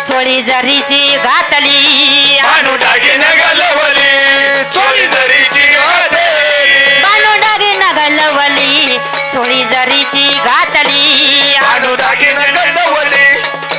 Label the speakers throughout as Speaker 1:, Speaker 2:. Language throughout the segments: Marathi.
Speaker 1: चोळी जरीची घातली
Speaker 2: बानू दागिन गलवली चोळी जरीची घातली
Speaker 1: बानू दागिन गलवली चोळी जरीची घातली
Speaker 2: बानू दागिन गलवली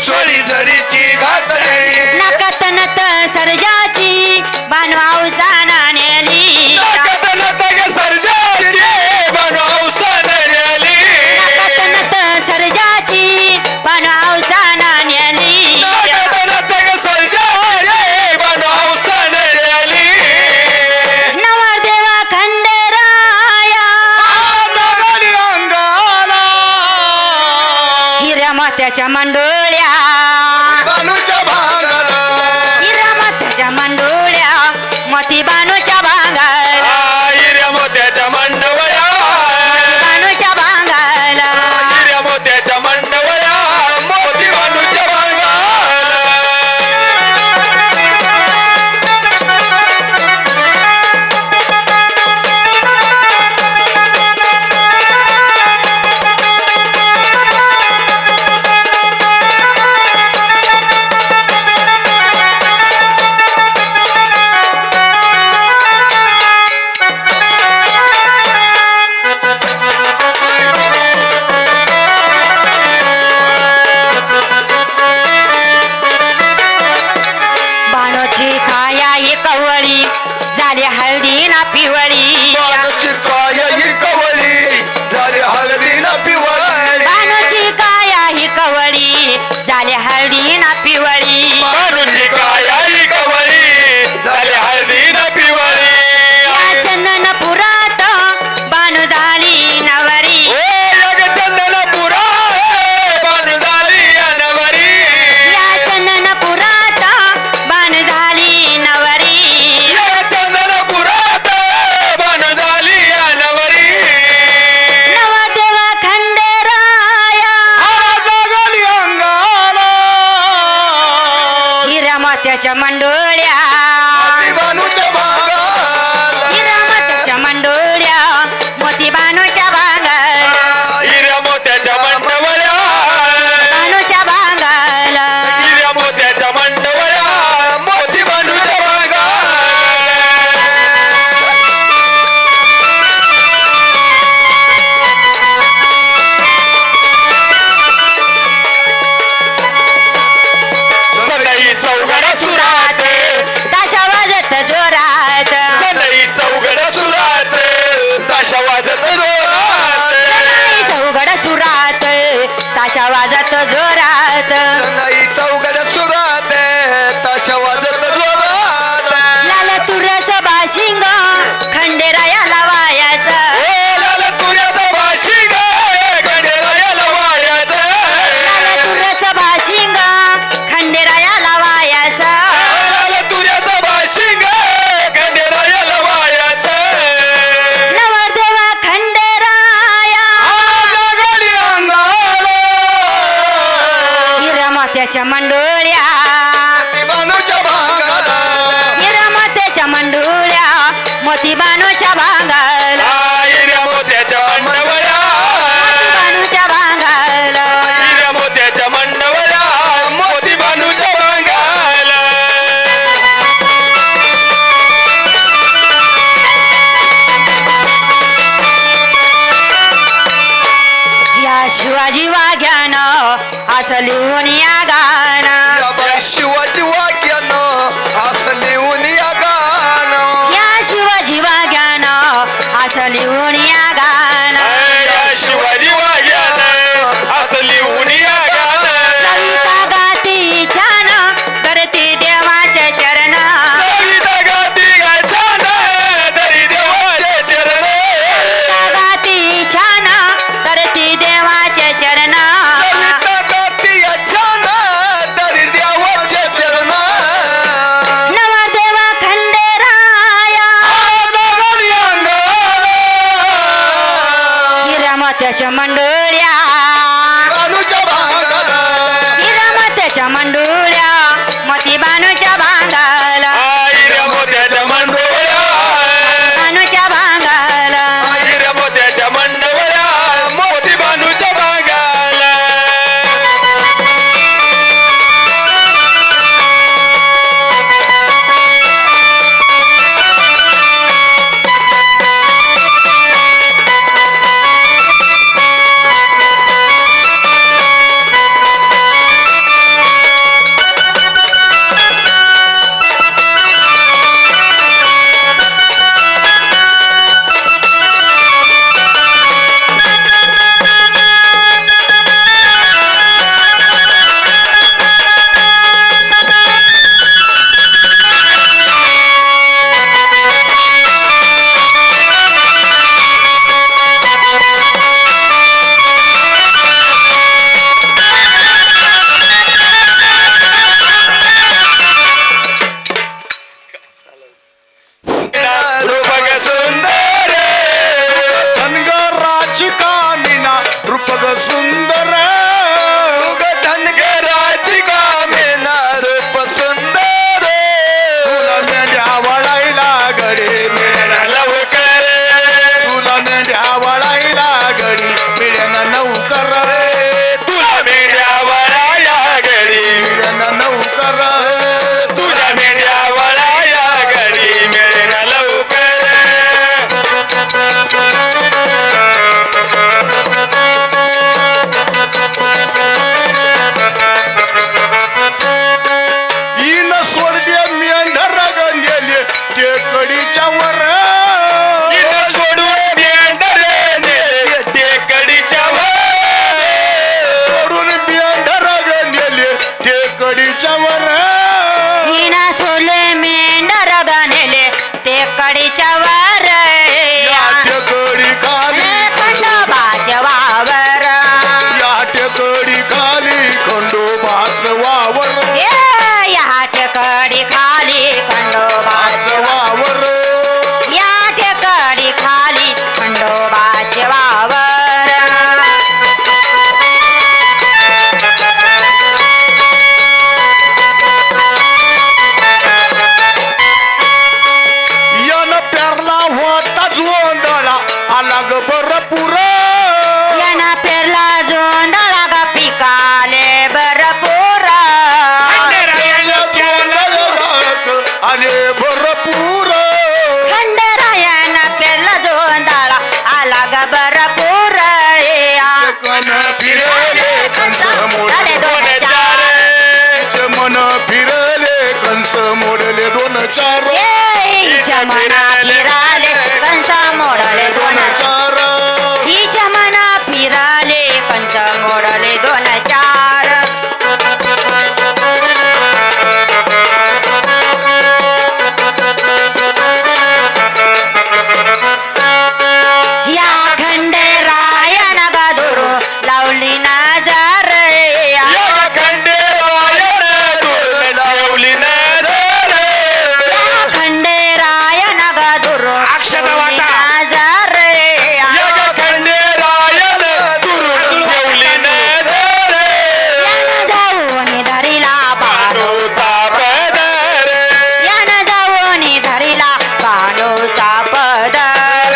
Speaker 2: चोळी जरीची घातली
Speaker 1: नाकात नत सर्जाची बानू औसाना नेली
Speaker 2: नाकात नत सर्जाची बानू औसाना नेली
Speaker 1: नाकात नत सर्जाची बानू औसाना नेली
Speaker 2: नाकात नत सर्जाची बानू औसाना नेली
Speaker 1: नवरदेवा खंडेराया
Speaker 2: नागरी अंगाला
Speaker 1: हिऱ्या मोत्याच्या मंडोळ्या
Speaker 2: बानूच्या भांगाला
Speaker 1: हिऱ्या मोत्याच्या मंडोळ्या मोती बानूच्या भांगाला
Speaker 2: हिऱ्या मोत्याच्या मंडवया
Speaker 1: बानूच्या भांगाला
Speaker 2: हिऱ्या मोत्याच्या मंडवया मोती बानूच्या भांगाला
Speaker 1: बाणोची काया ही कवळी झाली हळदी ना पिवळी
Speaker 2: बानूची काय ही कवळी झाली हळदी ना पिवळी
Speaker 1: बाणोची काया ही कवळी झाली हळदी ना पिवळी
Speaker 2: बानूची काय ही कवळी झाली हळदी ना पिवळी
Speaker 1: या चंदन पुरात बाणू झाली नवरी
Speaker 2: ओ जग चंदनपुरा बानू झाली अनवरी
Speaker 1: या चंदन पुरात बाणू झाली नवरी
Speaker 2: या चंदनपुरात बानू झाली अनवरी
Speaker 1: नवरदेवा खंडेराया
Speaker 2: जगली अंगाला
Speaker 1: हिऱ्या मोत्याच्या मंडोळ्या
Speaker 2: मोती बानूच्या भांगाला
Speaker 1: हिऱ्या मोत्याच्या मंडोळ्या मोती बानूच्या भांगाला
Speaker 2: हिऱ्या मोत्याच्या मंडवया
Speaker 1: बानूच्या भांगाला
Speaker 2: हिऱ्या मोत्याच्या मंडवया मोती बानूच्या भांगाला सदाई चौघड सुरात
Speaker 1: ताशा वाजत जोरात
Speaker 2: सदाई चौघड सुरात ताशा वाजत जोरात
Speaker 1: चौघड सुरात ताशा वाजत जोरात
Speaker 2: सदाई चौघड सुरात ताशा वाजत जोरात
Speaker 1: लाल तुऱ्याचं बाशिंग खंडेरायाला वायाचं
Speaker 2: ओ लाल तुऱ्याचं बाशिंग खंडेरायाला वायाचं
Speaker 1: लाल तुऱ्याचं बाशिंग खंडेरायाला वायाचं
Speaker 2: लाल तुऱ्याचं बाशिंग खंडेरायाला वायाचं
Speaker 1: नवरदेवा खंडेराया
Speaker 2: जगली अंगाला
Speaker 1: हिऱ्या मोत्याच्या मंडोळ्या
Speaker 2: मोती बानूच्या भांगाला
Speaker 1: हिऱ्या मोत्याच्या मंडोळ्या मोती बानूच्या भांगाला
Speaker 2: हिऱ्या मोत्याच्या मंडवया
Speaker 1: बानूच्या भांगाला
Speaker 2: हिऱ्या मोत्याच्या मंडवया मोती बानूच्या भांगाला
Speaker 1: या शिवाजी वाघ्यानं असं लिहून या गाणं
Speaker 2: या बाई शिवाजी वाक्यानं असं लिहून या गाणं
Speaker 1: या शिवाजी वाघ्यानं असं लिहून या गाणं
Speaker 2: या शिवाजी वाघ्यानं असं लिहून या गाणं
Speaker 1: सविता गाती छान करती देवाचे चरण
Speaker 2: सविता गाती छान तरी देवाचे चरण
Speaker 1: सविता गाती छान करती देवाचे चरण
Speaker 2: सविता गाती छान
Speaker 3: कडीच्या वर
Speaker 1: हिना सोले मेंढर गणले ते कडीच्या वर
Speaker 3: याट कडी खाली
Speaker 1: खंडोबाच्या वावर
Speaker 3: याट कडी खाली खंडोबाच वावर
Speaker 1: या टेकडी खाली खंडोबाचे
Speaker 3: वावर
Speaker 1: या टेकडी खाली खंडोबाचे वावर
Speaker 3: यन पेरला होता जोंधळा आला ग भरपूर
Speaker 1: याना पेरला जोंधळा ग पिकाले भरपूर
Speaker 3: आले भरपूर
Speaker 1: खंडरायन पेरला जोंधळा आला ग भरपूर
Speaker 3: कन फिरले कंस मोडले दोन चार मन फिरले कंस मोडले दोन चार
Speaker 1: मना फिराले कंस मोडले दोन
Speaker 3: चार
Speaker 1: हिच्या मना फिराले कंस मोडले दोन चार या खंडेरायन गदुरू लावली नजर
Speaker 3: या खंडेरायन लावली नजर
Speaker 1: या खंडेरायन गदुरू
Speaker 3: अक्षता वाटा.
Speaker 1: नजर
Speaker 3: या खंडेरायन लावली नजर
Speaker 1: यानं जाऊन धरिला बाणूचा
Speaker 3: पदर
Speaker 1: यानं जाऊन धरिला बाणूचा पदर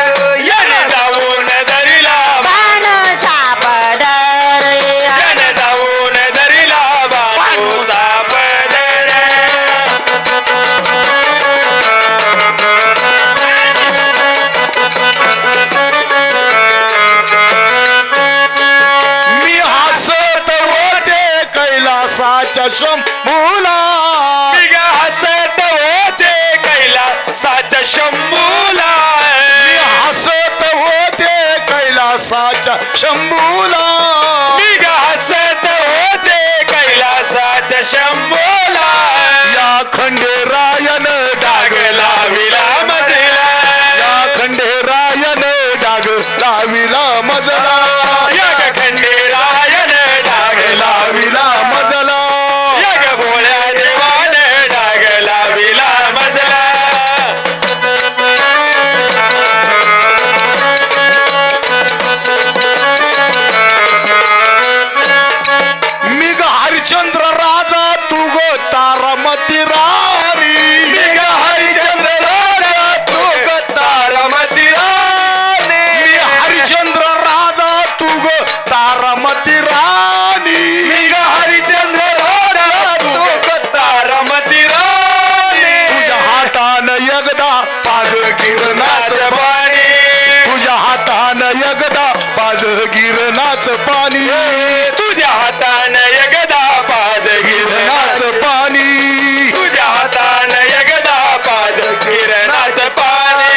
Speaker 3: यन जाऊन धरिला
Speaker 1: बाणूचा पदर
Speaker 3: यन जाऊन धरिला बाणूचा पदर मी हसत होते कैलासाच्या शंभूला मी हसत होते कैलासाच्या शंभूला मी हसत होते कैलासाच्या शंभूला मी हसत होते कैलासाच्या शंभूला या खंडेरायन डाग लाविला मजला या खंडेरायन डाग लाविला मजला या खंडेरायन डाग लाविला मजला या भोळ्या देवान डाग लाविला मजला मी ग हरिश्चंद्र राजा तू गो तारामती राणी मी ग हरिश्चंद्र राजा तू ग तारामती राणी मी हरिश्चंद्र राजा तू ग तारामती राणी मी ग हरिश्चंद्र राजा तू ग तारामती राणी तुझ्या हातान एकदा पाज गिरणाच पाणी तुझ्या हातान एकदा पाज गिरणाच पाणी तुझ्या हातान एकदा पाज गिरणाच पाणी तुझ्या हातान एकदा पाज गिरणाच पाणी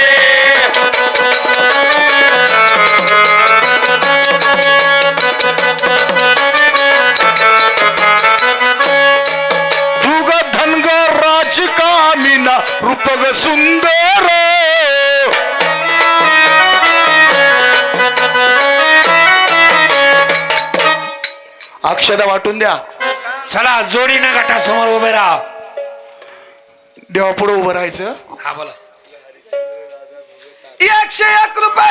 Speaker 3: तुग धनगराज कामिना रूपग सुंदर अक्षदा वाटून द्या
Speaker 4: चला जोडीनं गटासमोर उभे राहा.
Speaker 3: देवा पुढे उभं राहायचं
Speaker 4: हा बोला.
Speaker 2: 101 रुपये